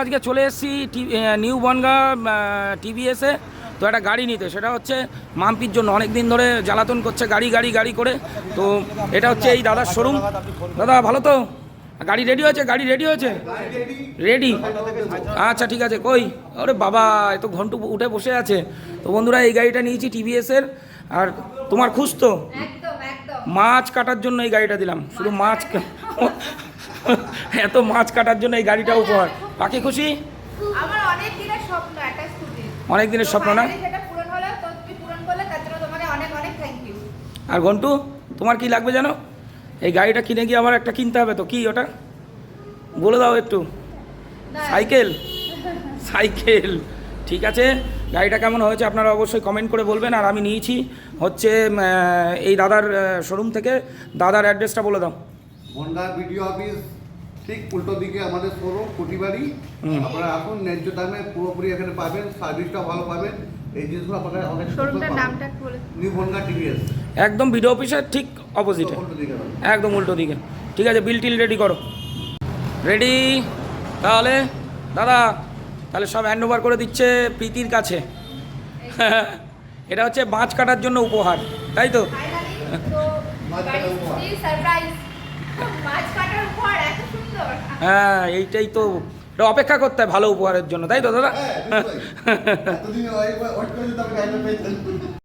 আজকে চলে এসেছি নিউ বনগাঁ টিভিএসে। তো একটা গাড়ি নিতে, সেটা হচ্ছে মাম্পির জন্য অনেক দিন ধরে জ্বালাতন করছে গাড়ি গাড়ি গাড়ি করে। তো এটা হচ্ছে এই দাদার শোরুম। দাদা ভালো তো? গাড়ি রেডি হয়েছে? গাড়ি রেডি হয়েছে? রেডি? আচ্ছা ঠিক আছে। কই ওরে বাবা, এ তো ঘন্টু উঠে বসে আছে। তো বন্ধুরা, এই গাড়িটা নিয়েছি টিভিএসের। আর তোমার খুশ তো? মাছ কাটার জন্য এই গাড়িটা দিলাম, শুধু মাছ এত মাছ কাটার জন্য এই গাড়িটা উপহার। বাকি খুশি? আমার অনেক দিনের স্বপ্ন একটা স্কুটি। অনেক দিনের স্বপ্ন না? সেটা পূরণ হলো, তো তুমি পূরণ করলে তার জন্য তোমাকে অনেক অনেক থ্যাংক ইউ। আর ঘন্টু, তোমার কি লাগবে জানো? এই গাড়িটা কিনে গিয়ে আমার একটা কিনতে হবে। তো কি ওটা বলে দাও একটু। সাইকেল? সাইকেল, ঠিক আছে। গাড়িটা কেমন হয়েছে আপনারা অবশ্যই কমেন্ট করে বলবেন। আর আমি নিয়েছি হচ্ছে এই দাদার শোরুম থেকে। দাদার অ্যাড্রেসটা বলে দাও। বনগাঁ বিডিও অফিস ঠিক উল্টো দিকে আমাদের শোরুম কুটিবাড়ি। আপনারা এখন ন্যায্য দামে পুরোপুরি এখানে পাবেন, সার্ভিসটা ভালো পাবেন। এই জিনিসগুলো আপনারা অনেক শোরুমটার নামটা একটু বলে। নিউ বনগাঁ টিভিএস, একদম বিডিও অফিসের ঠিক অপোজিটে, উল্টো দিকে পাবেন। একদম উল্টো দিকে। ঠিক আছে, বিল টিল রেডি করো। রেডি? তাহলে দাদা, তাহলে সব হ্যান্ড ওভার করে দিচ্ছে প্রীতির কাছে। এটা হচ্ছে মাছ কাটার জন্য উপহার, তাই তো? ফাইনালি তো গাড়ি স্কুটি সারপ্রাইজ, মাছ কাটার উপহার এত সুন্দর। হ্যাঁ, এইটাই তো, এটা অপেক্ষা করতে হয় ভালো উপহারের জন্য, তাই তো দাদা? এতদিন ওয়েট করে যদি আপনি গাড়িটা পেয়েছেন।